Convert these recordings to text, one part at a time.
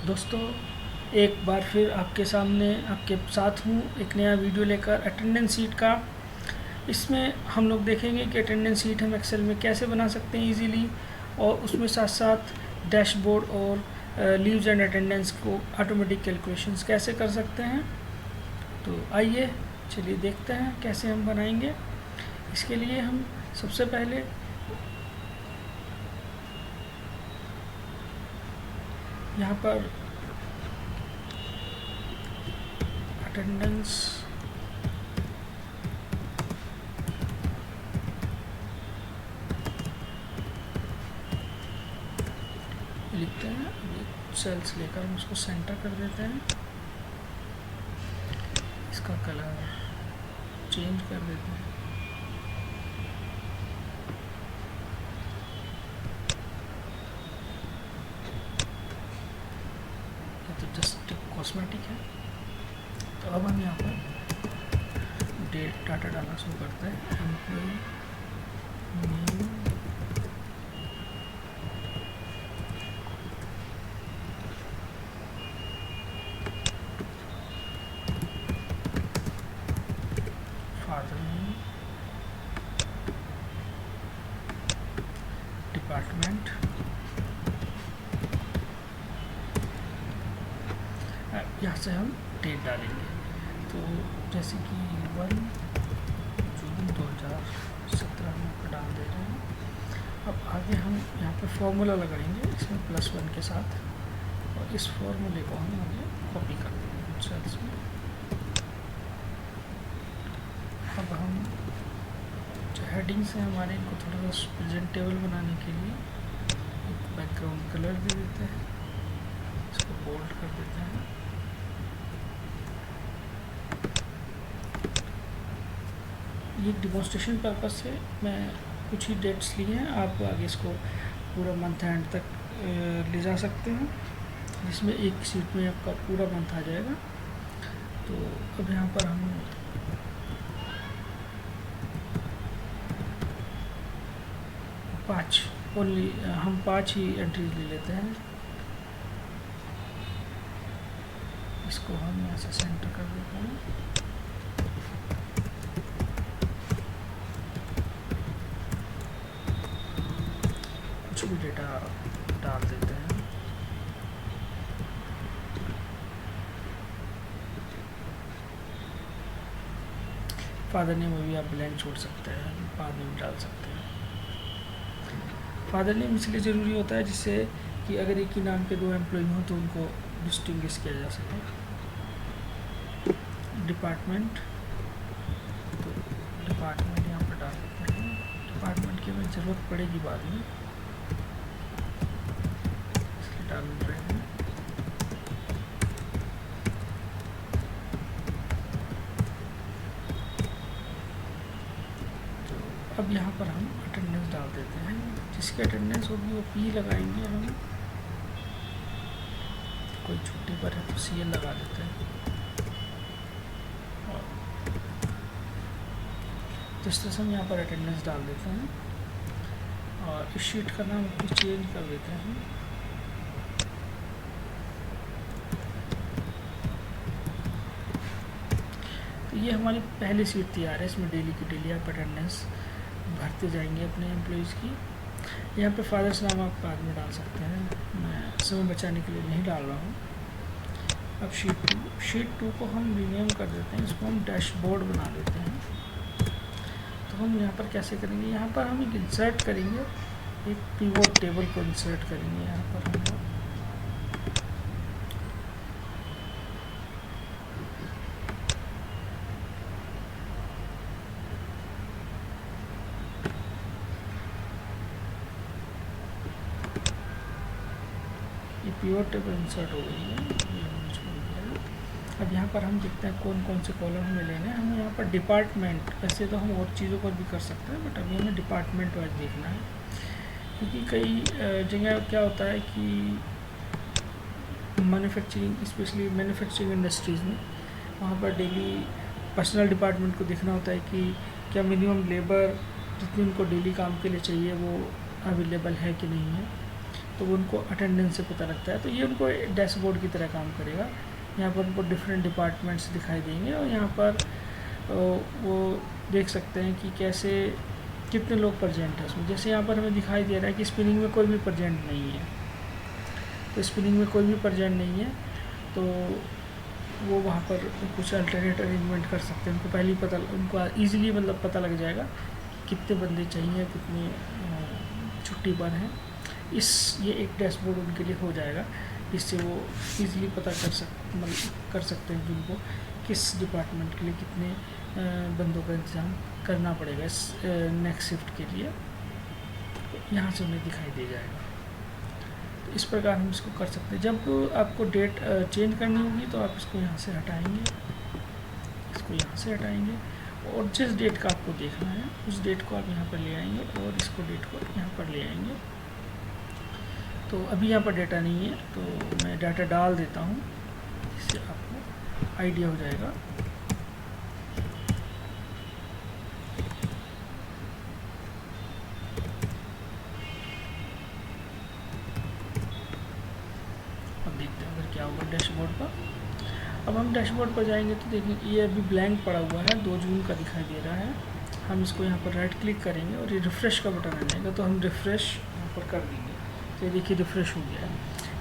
दोस्तों, एक बार फिर आपके सामने आपके साथ हूँ एक नया वीडियो लेकर अटेंडेंस शीट का। इसमें हम लोग देखेंगे कि अटेंडेंस शीट हम एक्सेल में कैसे बना सकते हैं इजीली, और उसमें साथ साथ डैशबोर्ड और लीव्स एंड अटेंडेंस को ऑटोमेटिक कैलकुलेशंस कैसे कर सकते हैं। तो आइए चलिए देखते हैं कैसे हम बनाएंगे। इसके लिए हम सबसे पहले यहाँ पर अटेंडेंस लिखते हैं। सेल्स लेकर हम उसको सेंटर कर देते हैं, इसका कलर चेंज कर देते हैं। ये तो जस्ट कॉस्मेटिक है। तो अब हम यहाँ पर डेट डाटा डालना शुरू करते हैं। Employ name, father name, department, यहाँ से हम डेट डालेंगे। तो जैसे कि 1 जून 2017 में पर डाल दे रहे हैं। अब आगे हम यहाँ पे फॉर्मूला लगाएंगे इसमें +1 के साथ, और इस फॉर्मूले को हम आगे कॉपी कर देंगे सेल्स में। अब हम जो हेडिंग्स हैं हमारे, इनको थोड़ा सा प्रेजेंटेबल बनाने के लिए एक बैकग्राउंड कलर दे देते हैं, इसको बोल्ड कर देते हैं। ये डिमॉन्स्ट्रेशन पर्पस से मैं कुछ ही डेट्स लिए हैं, आप आगे इसको पूरा मंथ एंड तक ले जा सकते हैं, जिसमें एक शीट में आपका पूरा मंथ आ जाएगा। तो अब यहाँ पर हम हम पाँच ही एंट्री ले लेते हैं। इसको हम यहाँ से सेंटर कर देते हैं। कुछ भी डेटा डाल देते हैं। फादर नेम भी आप ब्लैंक छोड़ सकते हैं, बाद में डाल सकते हैं। फादर नेम इसलिए ज़रूरी होता है जिससे कि अगर एक ही नाम के 2 एम्प्लॉय हों तो उनको डिस्टिंग्विश किया जा सके। डिपार्टमेंट, तो डिपार्टमेंट यहाँ पर डाल देते हैं। डिपार्टमेंट की हमें ज़रूरत पड़ेगी बाद में, इसलिए डाल रहे हैं। तो अब यहाँ पर हम अटेंडेंस डाल देते हैं। जिसकी अटेंडेंस होगी वो P लगाएंगे हम। कोई छुट्टी पर है तो CL लगा देते हैं। तो इस तरह से हम यहाँ पर अटेंडेंस डाल देते हैं, और इस शीट का नाम कुछ चेंज कर देते हैं। तो ये हमारी पहली शीट तैयार है। इसमें डेली की डेली आप अटेंडेंस भरते जाएंगे अपने एम्प्लॉयज़ की। यहाँ पे फादर्स नाम आप बाद में डाल सकते हैं, मैं समय बचाने के लिए नहीं डाल रहा हूँ। अब शीट टू को हम रीनेम कर देते हैं, इसको हम डैशबोर्ड बना देते हैं। तो हम यहाँ पर कैसे करेंगे, यहाँ पर हम एक इंसर्ट करेंगे, एक पिवोट टेबल को इंसर्ट करेंगे। यहाँ पर हम ये पिवोट टेबल इंसर्ट हो गई है, ये हमने छोड़ दिया। अब यहाँ पर हम देखते हैं कौन कौन से कॉलम हमें लेने हैं। हम यहाँ पर डिपार्टमेंट, वैसे तो हम और चीज़ों पर भी कर सकते हैं, बट अभी हमें डिपार्टमेंट वाइज देखना है, क्योंकि कई जगह क्या होता है कि मैन्युफैक्चरिंग, स्पेशली मैन्युफैक्चरिंग इंडस्ट्रीज़ में, वहाँ पर डेली पर्सनल डिपार्टमेंट को देखना होता है कि क्या मिनिमम लेबर जितनी उनको डेली काम के लिए चाहिए वो अवेलेबल है कि नहीं है। तो उनको अटेंडेंस से पता लगता है। तो ये उनको डैशबोर्ड की तरह काम करेगा। यहाँ पर उनको डिफरेंट डिपार्टमेंट्स दिखाई देंगे और यहाँ पर वो देख सकते हैं कि कैसे कितने लोग प्रेजेंट हैं उसमें। जैसे यहाँ पर हमें दिखाई दे रहा है कि स्पिनिंग में कोई भी प्रेजेंट नहीं है, तो स्पिनिंग में कोई भी प्रेजेंट नहीं है तो वो वहाँ पर कुछ अल्टरनेट अरेंजमेंट कर सकते हैं। उनको पहले ही पता, उनको ईज़िली मतलब पता लग जाएगा कितने बंदे चाहिए, कितने छुट्टी पर हैं। ये एक डैशबोर्ड उनके लिए हो जाएगा। इससे वो ईज़िली पता कर सकते हैं कि उनको किस डिपार्टमेंट के लिए कितने बंदों का इंतज़ाम करना पड़ेगा इस नेक्स्ट शिफ्ट के लिए। यहाँ से उन्हें दिखाई दे जाएगा। तो इस प्रकार हम इसको कर सकते हैं। जब आपको डेट चेंज करनी होगी तो आप इसको यहाँ से हटाएंगे, इसको यहाँ से हटाएंगे और जिस डेट का आपको देखना है उस डेट को आप यहाँ पर ले आएंगे और इसको डेट को यहाँ पर ले आएंगे। तो अभी यहाँ पर डेटा नहीं है तो मैं डाटा डाल देता हूँ, इससे आपको आइडिया हो जाएगा। अब देखते हैं अगर क्या होगा डैशबोर्ड पर। अब हम डैशबोर्ड पर जाएंगे तो देखिए ये अभी ब्लैंक पड़ा हुआ है, 2 जून का दिखाई दे रहा है। हम इसको यहाँ पर राइट क्लिक करेंगे और ये रिफ़्रेश का बटन आ जाएगा, तो हम रिफ़्रेश यहाँ पर कर देंगे। तो ये देखिए रिफ़्रेश हो गया है।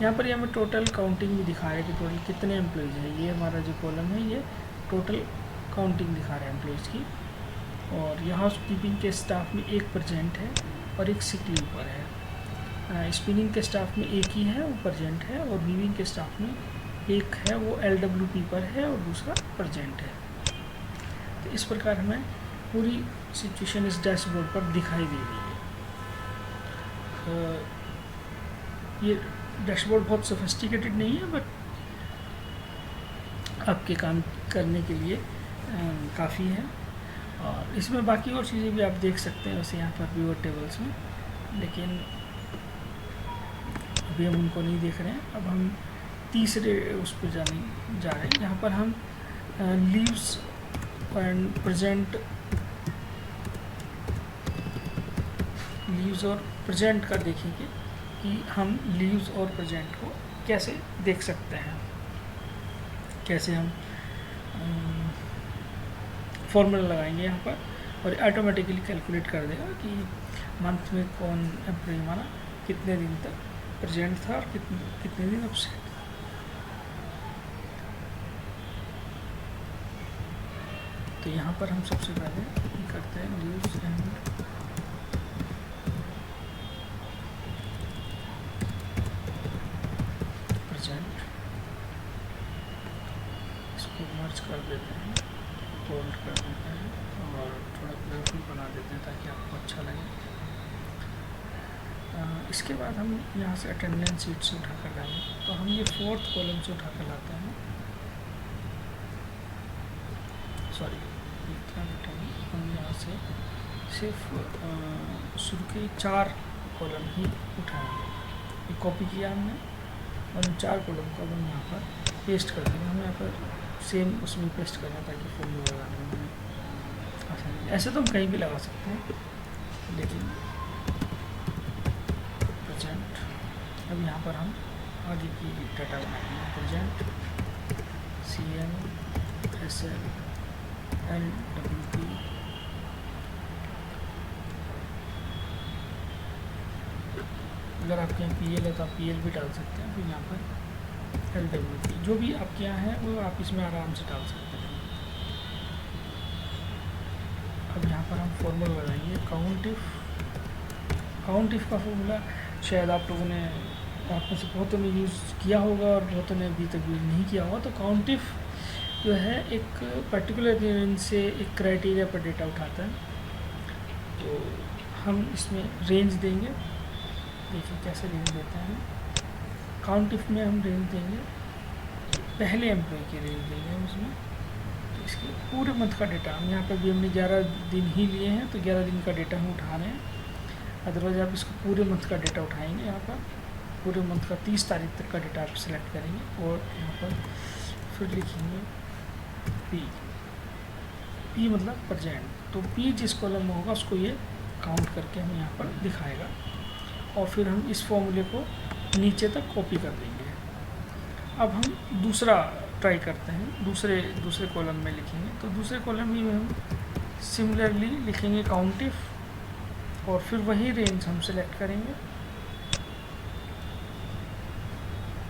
यहाँ पर ये हमें टोटल काउंटिंग भी दिखा रहा है कि टोटल कितने एम्प्लॉइज़ हैं। ये हमारा जो कॉलम है ये टोटल काउंटिंग दिखा रहा है एम्प्लॉइज़ की। और यहाँ कीपिंग के स्टाफ में 1 प्रेजेंट है और 1 सिक लीव पर है। स्पिनिंग के स्टाफ में 1 ही है, वो प्रेजेंट है। और वीविंग के स्टाफ में 1 है, वो LWP पर है और दूसरा प्रेजेंट है। तो इस प्रकार हमें पूरी सिचुएशन इस डैशबोर्ड पर दिखाई दे रही है। ये डैशबोर्ड बहुत सोफिस्टिकेटेड नहीं है, बट आपके काम करने के लिए काफ़ी है। और इसमें बाकी और चीज़ें भी आप देख सकते हैं वैसे यहाँ पर पिवट टेबल्स में, लेकिन अभी हम उनको नहीं देख रहे हैं। अब हम तीसरे उस पर जा रहे हैं। यहाँ पर हम लीव्स एंड प्रेजेंट, लीव्स और प्रेजेंट का देखेंगे कि हम लीव्स और प्रेजेंट को कैसे देख सकते हैं, कैसे हम फॉर्मूला लगाएंगे यहाँ पर और ऑटोमेटिकली कैलकुलेट कर देगा कि मंथ में कौन एम्प्लॉय हमारा कितने दिन तक प्रेजेंट था और कितने दिन एब्सेंट। तो यहाँ पर हम सबसे पहले करते हैं लीव्स एंड प्रेजेंट। इसको मर्ज कर देते हैं, फोल्ड कर देते हैं और थोड़ा कलरफुल बना देते हैं ताकि आपको अच्छा लगे। इसके बाद हम यहाँ से अटेंडेंस शीट से उठा कर लाएंगे। तो हम ये 4th कॉलम से उठा कर लाते हैं, सॉरी इतना बेटा नहीं, हम यहाँ से सिर्फ शुरू के 4 कॉलम ही उठाएंगे। ये कॉपी किया हमने और इन 4 कॉलम को हम यहाँ पर पेस्ट कर देंगे। हम यहाँ पर सेम उसमें पेस्ट करना ताकि फॉर्मूला लगाने में आसानी। ऐसे तो हम कहीं भी लगा सकते हैं, लेकिन प्रेजेंट अब यहाँ पर हम आगे की डाटा बनाएंगे। प्रेजेंट CM SL LWP अगर आपके यहाँ PL है तो आप PL भी डाल सकते हैं। फिर यहाँ पर LWP जो भी आपके यहाँ है वो आप इसमें आराम से डाल सकते हैं। अब यहाँ पर हम फॉर्मूला लगाएंगे काउंट इफ का फॉर्मूला शायद आप लोगों ने, आप में से बहुतों ने यूज़ किया होगा और बहुतों ने अभी तक यूज़ नहीं किया होगा। तो काउंट इफ जो है एक पर्टिकुलर रेंज से एक क्राइटेरिया पर डेटा उठाता है। तो हम इसमें रेंज देंगे, देखिए कैसे रेंज देते हैं। काउंट इफ में हम रेंज देंगे, पहले एम्प्लॉय की रेंज देंगे हम इसमें। तो इसके पूरे मंथ का डेटा हम यहाँ पर भी हमने 11 दिन ही लिए हैं, तो 11 दिन का डेटा हम उठा रहे हैं। अदरवाइज आप इसको पूरे मंथ का डेटा उठाएंगे। यहाँ पर पूरे मंथ का 30 तारीख तक का डेटा आप सिलेक्ट करेंगे और यहाँ पर फिर लिखेंगे P मतलब प्रेजेंट। तो P जिस कॉलम में होगा उसको ये काउंट करके हमें यहाँ पर दिखाएगा। और फिर हम इस फॉर्मूले को नीचे तक कॉपी कर देंगे। अब हम दूसरा ट्राई करते हैं, दूसरे कॉलम में लिखेंगे। तो दूसरे कॉलम में हम सिमिलरली लिखेंगे काउंट इफ, और फिर वही रेंज हम सेलेक्ट करेंगे।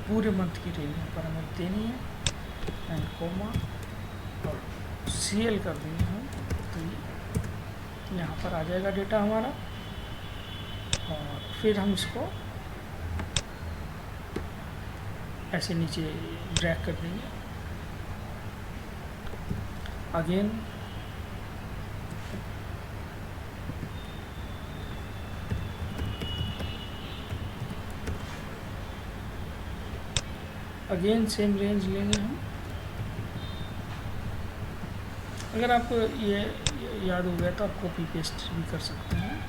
पूरे मंथ की रेंज यहाँ पर हमें देनी है, एंड कोमा और CL कर देंगे हम। तो ये यहाँ पर आ जाएगा डेटा हमारा, और फिर हम इसको ऐसे नीचे ड्रैग कर देंगे। अगेन सेम रेंज लेंगे हम। अगर आपको ये याद हो गया तो आप कॉपी पेस्ट भी कर सकते हैं।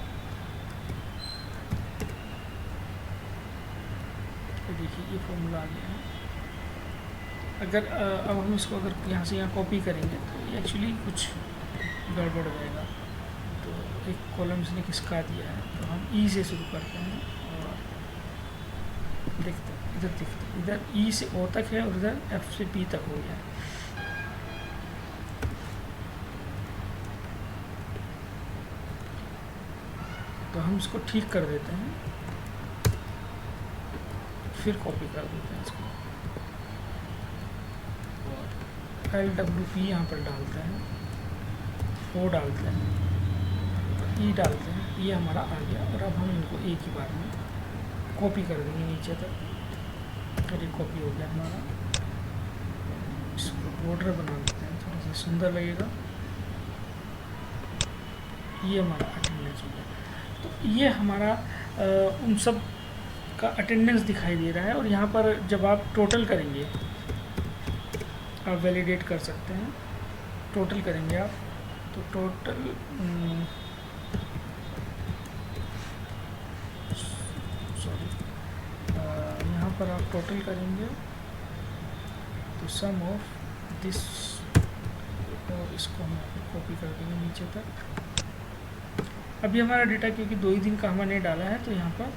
तो देखिए ये फॉर्मूला आ गया है। अगर अब हम इसको अगर यहाँ से यहाँ कॉपी करेंगे तो ये एक्चुअली कुछ गड़बड़ हो जाएगा। तो एक कॉलम इसने किसका दिया है, तो हम ई से शुरू करते हैं और देखते हैं, इधर ई से ओ तक है और इधर एफ से पी तक हो गया है। तो हम इसको ठीक कर देते हैं, फिर कॉपी कर देते हैं इसको, LWP यहाँ पर डालते हैं, ओ डालते हैं, ई डालते हैं, ये हमारा आ गया। और अब हम इनको एक ही बार में कॉपी कर देंगे नीचे तक। और ये कॉपी हो गया हमारा। इसको बॉर्डर बना देते हैं, थोड़ा सा सुंदर लगेगा। ये हमारा अटेंडेंस हो गया। तो ये हमारा उन सब का अटेंडेंस दिखाई दे रहा है। और यहाँ पर जब आप टोटल करेंगे, आप वैलिडेट कर सकते हैं, टोटल करेंगे आप, तो टोटल यहाँ पर आप टोटल करेंगे तो सम ऑफ दिस, और इसको हम कॉपी कर देंगे नीचे तक। अभी हमारा डेटा क्योंकि 2 ही दिन का हमने डाला है, तो यहाँ पर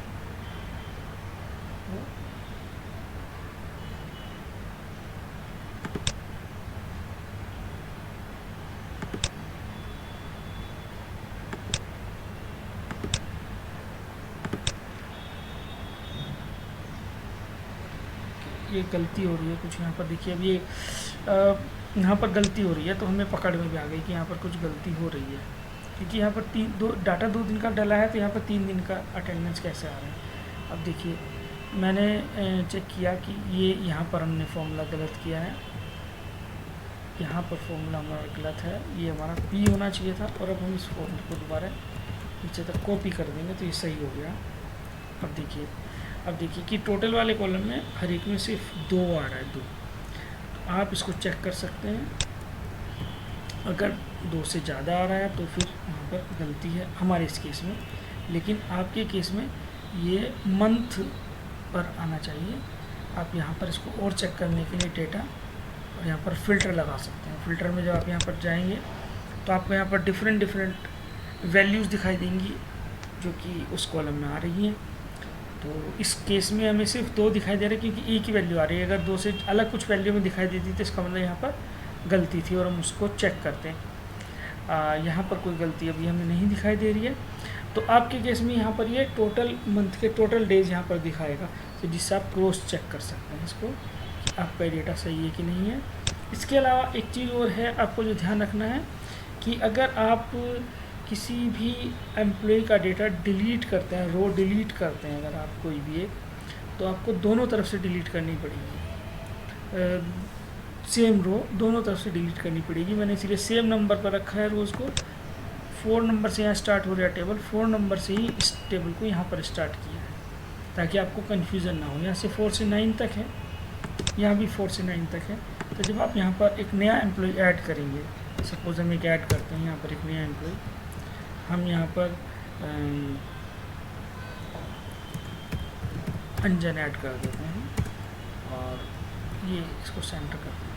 ये गलती हो रही है कुछ। यहाँ पर देखिए अब ये यहाँ पर गलती हो रही है, तो हमें पकड़ में भी आ गई कि यहाँ पर कुछ गलती हो रही है, क्योंकि यहाँ पर डाटा 2 दिन का डाला है, तो यहाँ पर 3 दिन का अटेंडेंस कैसे आ रहा है। अब देखिए मैंने चेक किया कि ये यहाँ पर हमने फॉर्मूला गलत किया है, यहाँ पर फॉर्मूला हमारा गलत है, ये हमारा P होना चाहिए था। और अब हम इस फॉर्मूले को दोबारा नीचे तक कॉपी कर देंगे तो ये सही हो गया। अब देखिए कि टोटल वाले कॉलम में हर एक में सिर्फ 2 आ रहा है, 2। तो आप इसको चेक कर सकते हैं। अगर 2 से ज़्यादा आ रहा है तो फिर यहाँ पर गलती है हमारे इस केस में, लेकिन आपके केस में ये मंथ पर आना चाहिए। आप यहाँ पर इसको और चेक करने के लिए डेटा और यहाँ पर फ़िल्टर लगा सकते हैं। फ़िल्टर में जब आप यहाँ पर जाएंगे तो आपको यहाँ पर डिफरेंट वैल्यूज़ दिखाई देंगी जो कि उस कॉलम में आ रही हैं। तो इस केस में हमें सिर्फ 2 दिखाई दे रहे हैं क्योंकि एक ही वैल्यू आ रही है। अगर 2 से अलग कुछ वैल्यू में दिखाई देती तो इसका मतलब यहाँ पर गलती थी और हम उसको चेक करते हैं। यहाँ पर कोई गलती अभी हमें नहीं दिखाई दे रही है। तो आपके केस में यहाँ पर ये टोटल मंथ के टोटल डेज यहाँ पर दिखाएगा, तो जिससे आप क्रॉस चेक कर सकते हैं इसको कि आपका डेटा सही है कि नहीं है। इसके अलावा एक चीज़ और है, आपको जो ध्यान रखना है कि अगर आप किसी भी एम्प्लॉय का डेटा डिलीट करते हैं, रो डिलीट करते हैं अगर आप कोई भी एक, तो आपको दोनों तरफ से डिलीट करनी पड़ेगी। सेम रो दोनों तरफ से डिलीट करनी पड़ेगी। मैंने इसीलिए सेम नंबर पर रखा है रोज़ को। 4 नंबर से यहाँ स्टार्ट हो रहा है टेबल, 4 नंबर से ही इस टेबल को यहाँ पर स्टार्ट किया है ताकि आपको कन्फ्यूज़न ना हो। यहाँ से 4 से 9 तक है, यहाँ भी 4 से 9 तक है। तो जब आप यहाँ पर एक नया एम्प्लॉय ऐड करेंगे, सपोज हम एक ऐड करते हैं यहाँ पर एक नया एम्प्लॉय, हम यहाँ पर अंजन ऐड कर देते हैं और ये इसको सेंटर कर देते हैं।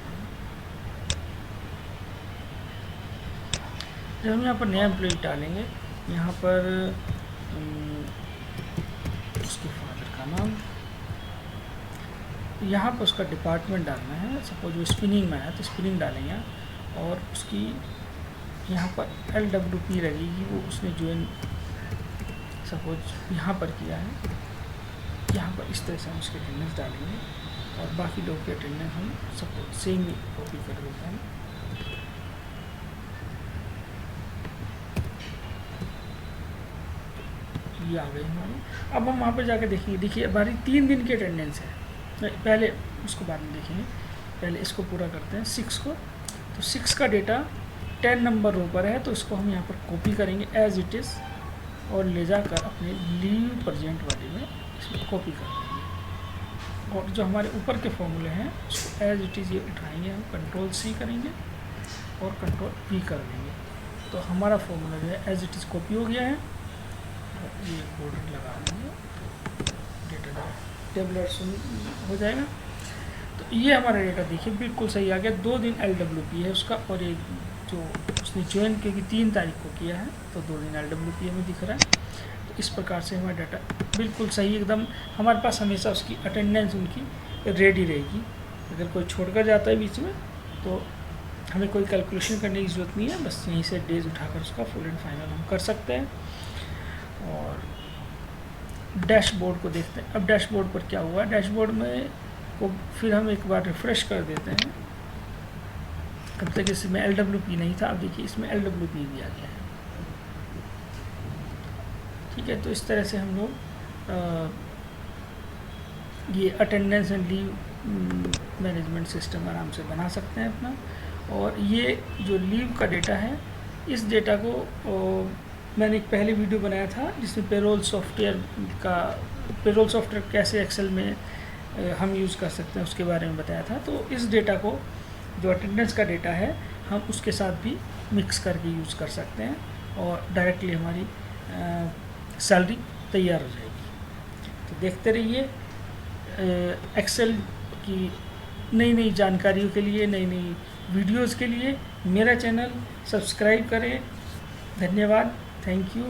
जब हम यहाँ पर नया एम्प्लॉय डालेंगे, यहाँ पर उसके फादर का नाम, यहाँ पर उसका डिपार्टमेंट डालना है। सपोज वो स्पिनिंग में है तो स्पिनिंग डालेंगे, और उसकी यहाँ पर LWP लगेगी, वो उसने ज्वाइन सपोज यहाँ पर किया है, यहाँ पर इस तरह से हम उसकी अटेंडेंस डालेंगे, और बाकी लोग की अटेंडेंस हम सपोज सेम ही कॉपी कर देते हैं। ये आ गई हमारी। अब हम वहाँ पर जाकर देखेंगे, देखिए हमारी 3 दिन की अटेंडेंस है, पहले उसको बाद में देखेंगे, पहले इसको पूरा करते हैं 6 को। तो 6 का डेटा 10 नंबर रो पर है, तो इसको हम यहाँ पर कॉपी करेंगे एज इट इज़, और ले जाकर अपने लीव प्रेजेंट वाले में इसमें कॉपी कर देंगे, और जो हमारे ऊपर के फॉर्मूले हैं उसको एज इट इज़ ये उठाएंगे, हम Ctrl+C करेंगे और Ctrl+V कर देंगे, तो हमारा फॉर्मूला जो है एज इट इज़ कॉपी हो गया है। और ये बॉर्डर लगा देंगे, डेटा टेबलर हो जाएगा। तो ये हमारा डेटा देखिए बिल्कुल सही आ गया। 2 दिन LWP है उसका, और एक जो उसने ज्वाइन की 3 तारीख को किया है, तो 2 दिन LWP हमें दिख रहा है। तो इस प्रकार से हमारा डाटा बिल्कुल सही एकदम, हमारे पास हमेशा उसकी अटेंडेंस उनकी रेडी रहेगी। अगर कोई छोड़कर जाता है बीच में तो हमें कोई कैलकुलेशन करने की ज़रूरत नहीं है, बस यहीं से डेज उठाकर उसका फुल एंड फाइनल हम कर सकते हैं। और डैशबोर्ड को देखते हैं। अब डैशबोर्ड पर क्या हुआ, डैशबोर्ड में को फिर हम एक बार रिफ़्रेश कर देते हैं। अब तक इसमें LWP नहीं था, अब देखिए इसमें LWP भी आ गया है। ठीक है, तो इस तरह से हम लोग ये attendance and leave management system आराम से बना सकते हैं अपना। और ये जो लीव का डेटा है, इस डेटा को मैंने एक पहले वीडियो बनाया था जिसमें पेरोल सॉफ्टवेयर कैसे एक्सेल में हम यूज़ कर सकते हैं उसके बारे में बताया था। तो इस डेटा को, जो अटेंडेंस का डेटा है, हम उसके साथ भी मिक्स करके यूज़ कर सकते हैं, और डायरेक्टली हमारी सैलरी तैयार हो जाएगी। तो देखते रहिए एक्सेल की नई नई जानकारियों के लिए, नई नई वीडियोज़ के लिए मेरा चैनल सब्सक्राइब करें। धन्यवाद, थैंक यू।